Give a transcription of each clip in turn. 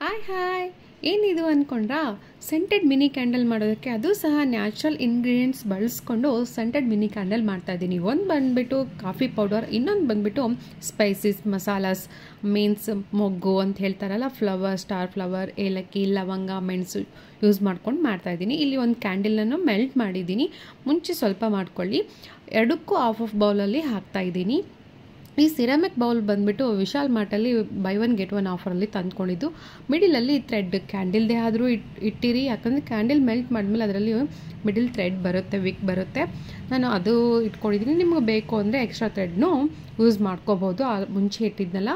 Hi ಏನಿದು ಅಂದ್ಕೊಂಡ್ರಾ scented mini candle ಮಾಡೋದಕ್ಕೆ ಅದು ಸಹ ನ್ಯಾಚುರಲ್ ಇಂಗ್ರೀಡಿಯೆಂಟ್ಸ್ ಬಳಸ್ಕೊಂಡು ಸೆಂಟೆಡ್ ಮಿನಿ ಕ್ಯಾಂಡಲ್ ಮಾಡ್ತಾ ಇದ್ದೀನಿ. ಒಂದು ಬಂದುಬಿಟ್ಟು ಕಾಫಿ ಪೌಡರ್, ಇನ್ನೊಂದು ಬಂದುಬಿಟ್ಟು ಸ್ಪೈಸಸ್ ಮಸಾಲಾಸ್ ಮೀನ್ಸ್ ಮೊಗ್ಗು ಅಂತ ಹೇಳ್ತಾರಲ್ಲ, ಫ್ಲವರ್, ಸ್ಟಾರ್ ಫ್ಲವರ್, ಏಲಕ್ಕಿ, ಲವಂಗ, ಮೆಣಸು ಯೂಸ್ ಮಾಡ್ಕೊಂಡು ಮಾಡ್ತಾಯಿದ್ದೀನಿ. ಇಲ್ಲಿ ಒಂದು ಕ್ಯಾಂಡಲನ್ನು ಮೆಲ್ಟ್ ಮಾಡಿದ್ದೀನಿ. ಮುಂಚೆ ಸ್ವಲ್ಪ ಮಾಡ್ಕೊಳ್ಳಿ. ಎರಡಕ್ಕೂ ಹಾಫ್ ಬೌಲಲ್ಲಿ ಹಾಕ್ತಾಯಿದ್ದೀನಿ. ಈ ಸಿರಾಮಿಕ್ ಬೌಲ್ ಬಂದುಬಿಟ್ಟು ವಿಶಾಲ್ ಮಾರ್ಟಲ್ಲಿ ಬೈ ಒನ್ ಗೆಟ್ ಒನ್ ಆಫರಲ್ಲಿ ತಂದ್ಕೊಂಡಿದ್ದು. ಮಿಡಿಲಲ್ಲಿ ಥ್ರೆಡ್ ಕ್ಯಾಂಡಲ್ದೇ ಆದರೂ ಇಟ್ಟಿರಿ, ಯಾಕಂದರೆ ಕ್ಯಾಂಡಲ್ ಮೆಲ್ಟ್ ಮಾಡಿದ್ಮೇಲೆ ಅದರಲ್ಲಿ ಮಿಡಿಲ್ ಥ್ರೆಡ್ ಬರುತ್ತೆ, ವಿಕ್ ಬರುತ್ತೆ. ನಾನು ಅದು ಇಟ್ಕೊಂಡಿದ್ದೀನಿ. ನಿಮಗೆ ಬೇಕು ಅಂದರೆ ಎಕ್ಸ್ಟ್ರಾ ಥ್ರೆಡ್ನೂ ಯೂಸ್ ಮಾಡ್ಕೋಬೋದು. ಮುಂಚೆ ಇಟ್ಟಿದ್ನಲ್ಲ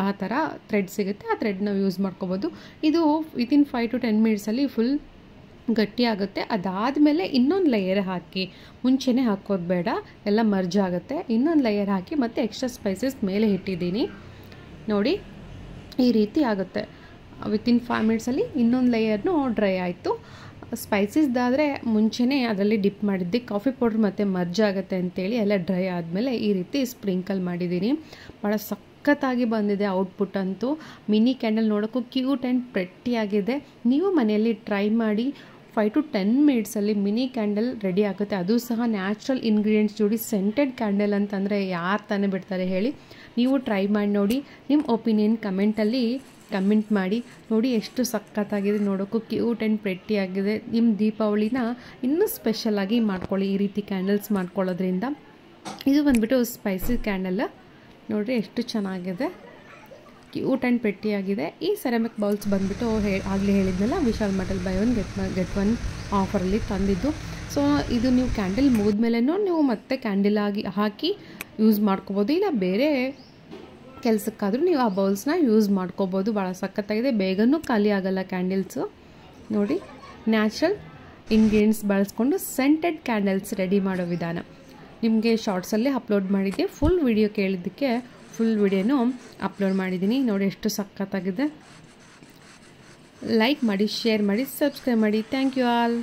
ಆ ಥರ ಥ್ರೆಡ್ ಸಿಗುತ್ತೆ, ಆ ಥ್ರೆಡ್ನ ಯೂಸ್ ಮಾಡ್ಕೋಬೋದು. ಇದು ವಿತಿನ್ 5 to 10 ಮಿನಿಟ್ಸಲ್ಲಿ ಫುಲ್ ಗಟ್ಟಿ ಆಗುತ್ತೆ. ಅದಾದಮೇಲೆ ಇನ್ನೊಂದು ಲೇಯರ್ ಹಾಕಿ, ಮುಂಚೆನೇ ಹಾಕೋದು ಬೇಡ, ಎಲ್ಲ ಮರ್ಜ್ ಆಗುತ್ತೆ. ಇನ್ನೊಂದು ಲೇಯರ್ ಹಾಕಿ ಮತ್ತೆ ಎಕ್ಸ್ಟ್ರಾ ಸ್ಪೈಸಸ್ ಮೇಲೆ ಇಟ್ಟಿದ್ದೀನಿ ನೋಡಿ, ಈ ರೀತಿ ಆಗುತ್ತೆ. ವಿತಿನ್ 5 ಮಿನಿಟ್ಸಲ್ಲಿ ಇನ್ನೊಂದು ಲೇಯರ್ನು ಡ್ರೈ ಆಯಿತು. ಸ್ಪೈಸಸ್ದಾದರೆ ಮುಂಚೆನೇ ಅದರಲ್ಲಿ ಡಿಪ್ ಮಾಡಿದ್ದೆ, ಕಾಫಿ ಪೌಡ್ರ್ ಮತ್ತು ಮರ್ಜ್ ಆಗುತ್ತೆ ಅಂತೇಳಿ ಎಲ್ಲ ಡ್ರೈ ಆದಮೇಲೆ ಈ ರೀತಿ ಸ್ಪ್ರಿಂಕಲ್ ಮಾಡಿದ್ದೀನಿ. ಭಾಳ ಸಖತ್ತಾಗಿ ಬಂದಿದೆ ಔಟ್ಪುಟ್ ಅಂತೂ. ಮಿನಿ ಕ್ಯಾಂಡಲ್ ನೋಡೋಕ್ಕೂ ಕ್ಯೂಟ್ ಆ್ಯಂಡ್ ಪ್ರೆಟ್ಟಿಯಾಗಿದೆ. ನೀವು ಮನೆಯಲ್ಲಿ ಟ್ರೈ ಮಾಡಿ. 5 to 10 ಮಿನಿಟ್ಸಲ್ಲಿ ಮಿನಿ ಕ್ಯಾಂಡಲ್ ರೆಡಿ ಆಗುತ್ತೆ. ಅದು ಸಹ ನ್ಯಾಚುರಲ್ ಇಂಗ್ರೀಡಿಯೆಂಟ್ಸ್ ಜೋಡಿ ಸೆಂಟೆಡ್ ಕ್ಯಾಂಡಲ್ ಅಂತಂದರೆ ಯಾರು ತಾನೇ ಬಿಡ್ತಾರೆ ಹೇಳಿ. ನೀವು ಟ್ರೈ ಮಾಡಿ ನೋಡಿ. ನಿಮ್ಮ ಒಪಿನಿಯನ್ ಕಮೆಂಟಲ್ಲಿ ಕಮೆಂಟ್ ಮಾಡಿ. ನೋಡಿ ಎಷ್ಟು ಸಖತ್ತಾಗಿದೆ, ನೋಡೋಕ್ಕೂ ಕ್ಯೂಟ್ ಆ್ಯಂಡ್ ಪ್ರೆಟ್ಟಿಯಾಗಿದೆ. ನಿಮ್ಮ ದೀಪಾವಳಿನ ಇನ್ನೂ ಸ್ಪೆಷಲಾಗಿ ಮಾಡ್ಕೊಳ್ಳಿ ಈ ರೀತಿ ಕ್ಯಾಂಡಲ್ಸ್ ಮಾಡ್ಕೊಳ್ಳೋದ್ರಿಂದ. ಇದು ಬಂದುಬಿಟ್ಟು ಸ್ಪೈಸಿ ಕ್ಯಾಂಡಲ್ ನೋಡಿರಿ ಎಷ್ಟು ಚೆನ್ನಾಗಿದೆ, ಕ್ಯೂಟ್ ಆ್ಯಂಡ್ ಪ್ರೆಟ್ಟಿಯಾಗಿದೆ. ಈ ಸೆರಾಮಿಕ್ ಬೌಲ್ಸ್ ಬಂದುಬಿಟ್ಟು ಆಗಲೇ ಹೇಳಿದ್ನಲ್ಲ, ವಿಶಾಲ್ ಮಾರ್ಟಲ್ಲಿ ಬೈ ಒನ್ ಗೆಟ್ ಒನ್ ಆಫರಲ್ಲಿ ತಂದಿದ್ದು. ಸೊ ಇದು ನೀವು ಕ್ಯಾಂಡಲ್ ಮುಗಿದ್ಮೇಲೆನೂ ನೀವು ಮತ್ತೆ ಕ್ಯಾಂಡಲ್ ಹಾಕಿ ಯೂಸ್ ಮಾಡ್ಕೋಬೋದು, ಇಲ್ಲ ಬೇರೆ ಕೆಲಸಕ್ಕಾದರೂ ನೀವು ಆ ಬೌಲ್ಸ್ನ ಯೂಸ್ ಮಾಡ್ಕೋಬೋದು. ಭಾಳ ಸಖತ್ತಾಗಿದೆ, ಬೇಗನೂ ಖಾಲಿ ಆಗೋಲ್ಲ ಕ್ಯಾಂಡಲ್ಸು. ನೋಡಿ, ನ್ಯಾಚುರಲ್ ಇಂಗ್ರೀಡಿಯೆಂಟ್ಸ್ ಬಳಸ್ಕೊಂಡು ಸೆಂಟೆಡ್ ಕ್ಯಾಂಡಲ್ಸ್ ರೆಡಿ ಮಾಡೋ ವಿಧಾನ ನಿಮಗೆ ಶಾರ್ಟ್ಸಲ್ಲೇ ಅಪ್ಲೋಡ್ ಮಾಡಿದ್ದೆ. ಫುಲ್ ವಿಡಿಯೋ ಕೇಳಿದ್ದಕ್ಕೆ ಫುಲ್ ವಿಡಿಯೋನೂ ಅಪ್ಲೋಡ್ ಮಾಡಿದ್ದೀನಿ. ನೋಡಿ ಎಷ್ಟು ಸಖತ್ತಾಗಿದೆ. ಲೈಕ್ ಮಾಡಿ, ಶೇರ್ ಮಾಡಿ, ಸಬ್ಸ್ಕ್ರೈಬ್ ಮಾಡಿ. Thank you all.